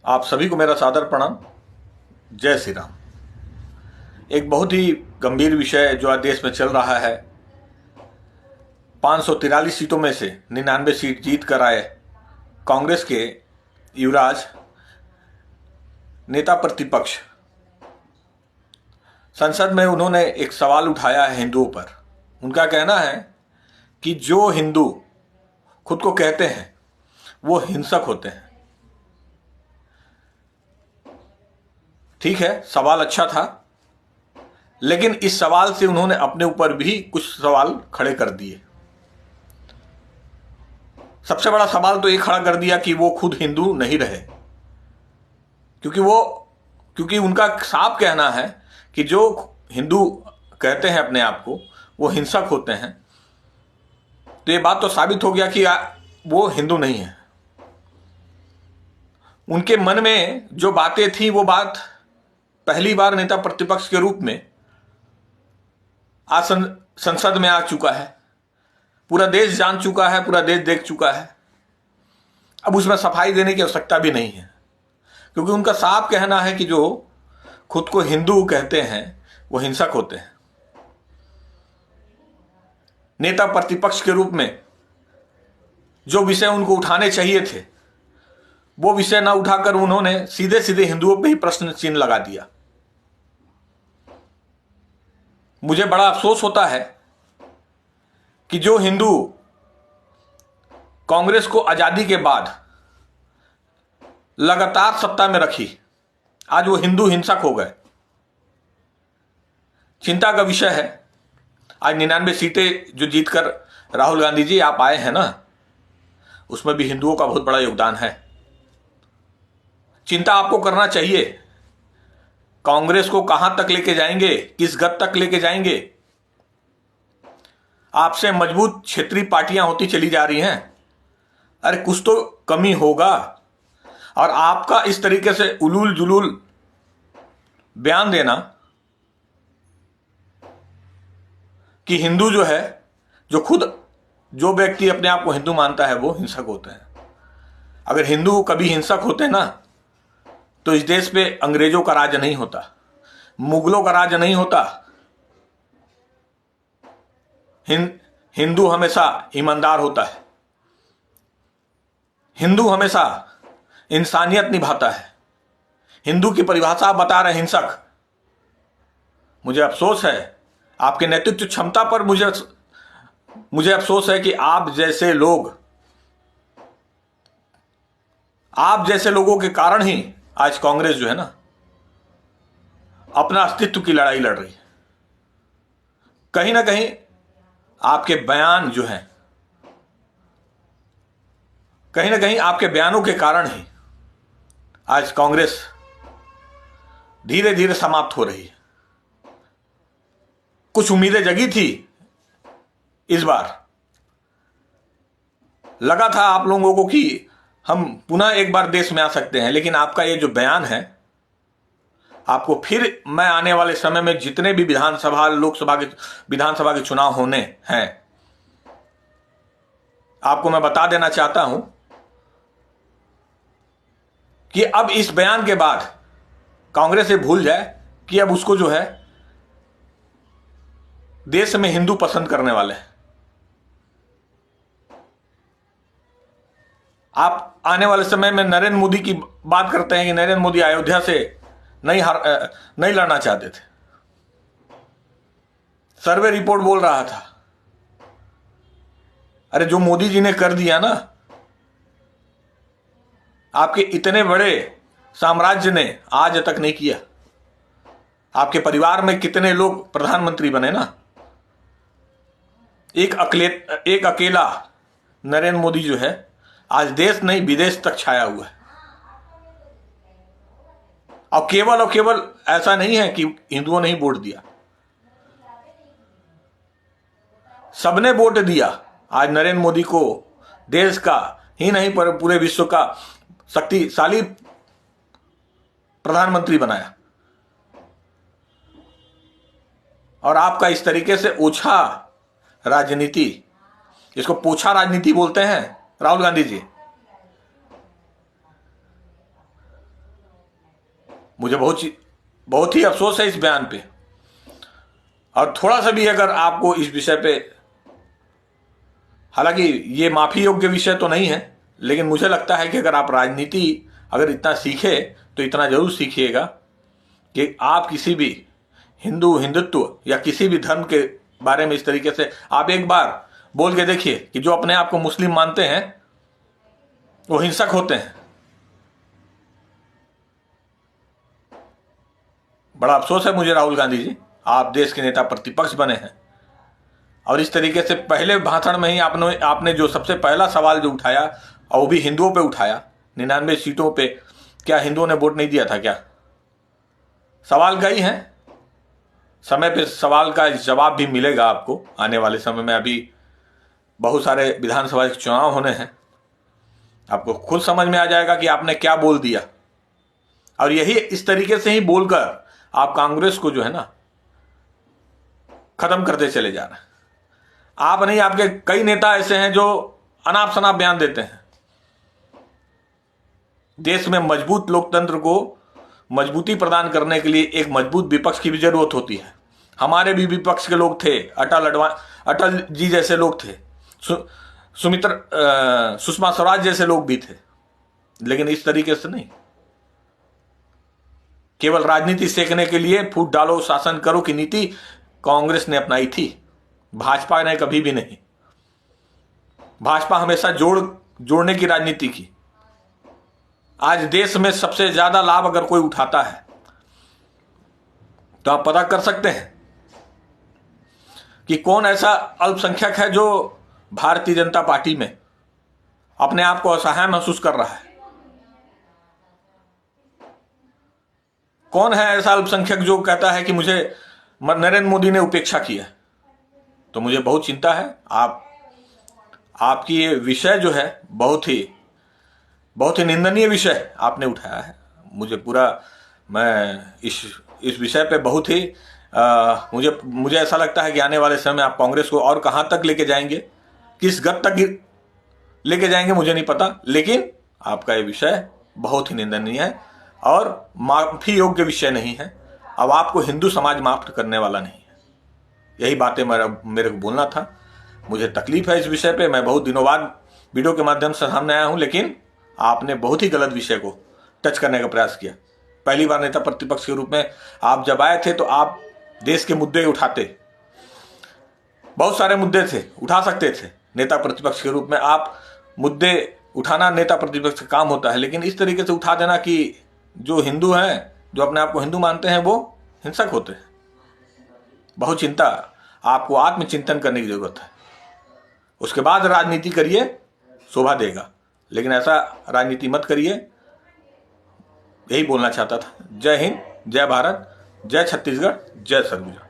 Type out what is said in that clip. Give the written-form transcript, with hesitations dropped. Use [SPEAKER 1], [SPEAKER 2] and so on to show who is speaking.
[SPEAKER 1] आप सभी को मेरा सादर प्रणाम। जय श्री राम। एक बहुत ही गंभीर विषय जो आज देश में चल रहा है। 543 सीटों में से 99 सीट जीत कर आए कांग्रेस के युवराज नेता प्रतिपक्ष संसद में उन्होंने एक सवाल उठाया है हिंदुओं पर। उनका कहना है कि जो हिंदू खुद को कहते हैं वो हिंसक होते हैं। ठीक है, सवाल अच्छा था, लेकिन इस सवाल से उन्होंने अपने ऊपर भी कुछ सवाल खड़े कर दिए। सबसे बड़ा सवाल तो ये खड़ा कर दिया कि वो खुद हिंदू नहीं रहे, क्योंकि उनका साफ कहना है कि जो हिंदू कहते हैं अपने आप को वो हिंसक होते हैं। तो ये बात तो साबित हो गया कि वो हिंदू नहीं है। उनके मन में जो बातें थी वो बात पहली बार नेता प्रतिपक्ष के रूप में आज संसद में आ चुका है। पूरा देश जान चुका है, पूरा देश देख चुका है। अब उसमें सफाई देने की आवश्यकता भी नहीं है, क्योंकि उनका साफ कहना है कि जो खुद को हिंदू कहते हैं वो हिंसक होते हैं। नेता प्रतिपक्ष के रूप में जो विषय उनको उठाने चाहिए थे वो विषय ना उठाकर उन्होंने सीधे सीधे हिंदुओं पे ही प्रश्न चिन्ह लगा दिया। मुझे बड़ा अफसोस होता है कि जो हिंदू कांग्रेस को आजादी के बाद लगातार सत्ता में रखी, आज वो हिंदू हिंसक हो गए। चिंता का विषय है। आज 99 सीटें जो जीतकर राहुल गांधी जी आप आए हैं ना, उसमें भी हिंदुओं का बहुत बड़ा योगदान है। चिंता आपको करना चाहिए। कांग्रेस को कहां तक लेके जाएंगे, किस गद तक लेके जाएंगे। आपसे मजबूत क्षेत्रीय पार्टियां होती चली जा रही हैं। अरे कुछ तो कमी होगा। और आपका इस तरीके से उलूल जुलूल बयान देना कि हिंदू जो है, जो व्यक्ति अपने आप को हिंदू मानता है वो हिंसक होते हैं। अगर हिंदू कभी हिंसक होते ना तो इस देश पे अंग्रेजों का राज नहीं होता, मुगलों का राज नहीं होता। हिंदू हमेशा ईमानदार होता है। हिंदू हमेशा इंसानियत निभाता है। हिंदू की परिभाषा आप बता रहे हिंसक। मुझे अफसोस है आपके नेतृत्व क्षमता पर। मुझे अफसोस है कि आप जैसे लोगों के कारण ही आज कांग्रेस जो है ना अपना अस्तित्व की लड़ाई लड़ रही है। कहीं ना कहीं आपके बयान जो हैं, कहीं ना कहीं आपके बयानों के कारण ही आज कांग्रेस धीरे धीरे समाप्त हो रही है। कुछ उम्मीदें जगी थी। इस बार लगा था आप लोगों को कि हम पुनः एक बार देश में आ सकते हैं, लेकिन आपका ये जो बयान है, आपको फिर मैं आने वाले समय में जितने भी विधानसभा के चुनाव होने हैं, आपको मैं बता देना चाहता हूं कि अब इस बयान के बाद कांग्रेस ये भूल जाए कि अब उसको जो है देश में हिंदू पसंद करने वाले हैं। आप आने वाले समय में नरेंद्र मोदी की बात करते हैं कि नरेंद्र मोदी अयोध्या से नहीं लड़ना चाहते थे। सर्वे रिपोर्ट बोल रहा था। अरे जो मोदी जी ने कर दिया ना, आपके इतने बड़े साम्राज्य ने आज तक नहीं किया। आपके परिवार में कितने लोग प्रधानमंत्री बने ना, एक अकेला नरेंद्र मोदी जो है आज देश नहीं विदेश तक छाया हुआ है। और केवल ऐसा नहीं है कि हिंदुओं ने ही वोट दिया, सबने वोट दिया। आज नरेंद्र मोदी को देश का ही नहीं पर पूरे विश्व का शक्तिशाली प्रधानमंत्री बनाया। और आपका इस तरीके से ओछा राजनीति, इसको पोछा राजनीति बोलते हैं राहुल गांधी जी। मुझे बहुत ही अफसोस है इस बयान पे। और थोड़ा सा भी अगर आपको इस विषय पे, हालांकि ये माफी योग्य विषय तो नहीं है, लेकिन मुझे लगता है कि अगर आप राजनीति अगर इतना सीखे तो इतना जरूर सीखिएगा कि आप किसी भी हिंदुत्व या किसी भी धर्म के बारे में इस तरीके से आप एक बार बोल के देखिए कि जो अपने आप को मुस्लिम मानते हैं वो हिंसक होते हैं। बड़ा अफसोस है मुझे राहुल गांधी जी, आप देश के नेता प्रतिपक्ष बने हैं और इस तरीके से पहले भाषण में ही आपने जो सबसे पहला सवाल जो उठाया और वो भी हिंदुओं पे उठाया, 99 सीटों पे क्या हिंदुओं ने वोट नहीं दिया था क्या? सवाल कई हैं, समय पे सवाल का जवाब भी मिलेगा आपको आने वाले समय में। अभी बहुत सारे विधानसभा के चुनाव होने हैं, आपको खुद समझ में आ जाएगा कि आपने क्या बोल दिया। और यही इस तरीके से ही बोलकर आप कांग्रेस को जो है ना खत्म करते चले जा रहे हैं। आप नहीं, आपके कई नेता ऐसे हैं जो अनाप शनाप बयान देते हैं। देश में मजबूत लोकतंत्र को मजबूती प्रदान करने के लिए एक मजबूत विपक्ष की भी जरूरत होती है। हमारे भी विपक्ष के लोग थे, अटल जी जैसे लोग थे, सुषमा स्वराज जैसे लोग भी थे, लेकिन इस तरीके से नहीं, केवल राजनीति सेकने के लिए फूट डालो शासन करो की नीति कांग्रेस ने अपनाई थी, भाजपा ने कभी भी नहीं। भाजपा हमेशा जोड़ने की राजनीति की। आज देश में सबसे ज्यादा लाभ अगर कोई उठाता है तो आप पता कर सकते हैं कि कौन ऐसा अल्पसंख्यक है जो भारतीय जनता पार्टी में अपने आप को असहाय महसूस कर रहा है। कौन है ऐसा अल्पसंख्यक जो कहता है कि मुझे नरेंद्र मोदी ने उपेक्षा की है? तो मुझे बहुत चिंता है। आपकी ये विषय जो है बहुत ही निंदनीय विषय आपने उठाया है। मैं इस विषय पे बहुत ही मुझे ऐसा लगता है कि आने वाले समय में आप कांग्रेस को और कहां तक लेके जाएंगे, किस गद तक लेके जाएंगे मुझे नहीं पता, लेकिन आपका ये विषय बहुत ही निंदनीय है और माफी योग्य विषय नहीं है। अब आपको हिंदू समाज माफ करने वाला नहीं है। यही बातें मेरे को बोलना था। मुझे तकलीफ है इस विषय पे, मैं बहुत दिनों बाद वीडियो के माध्यम से सामने आया हूं, लेकिन आपने बहुत ही गलत विषय को टच करने का प्रयास किया। पहली बार नेता प्रतिपक्ष के रूप में आप जब आए थे तो आप देश के मुद्दे उठाते, बहुत सारे मुद्दे थे, उठा सकते थे। नेता प्रतिपक्ष के रूप में आप मुद्दे उठाना नेता प्रतिपक्ष का काम होता है, लेकिन इस तरीके से उठा देना कि जो हिंदू हैं, जो अपने आप को हिंदू मानते हैं, वो हिंसक होते हैं। बहुत चिंता, आपको आत्मचिंतन करने की जरूरत है। उसके बाद राजनीति करिए, शोभा देगा, लेकिन ऐसा राजनीति मत करिए। यही बोलना चाहता था। जय हिंद, जय भारत, जय छत्तीसगढ़, जय सरगुजा।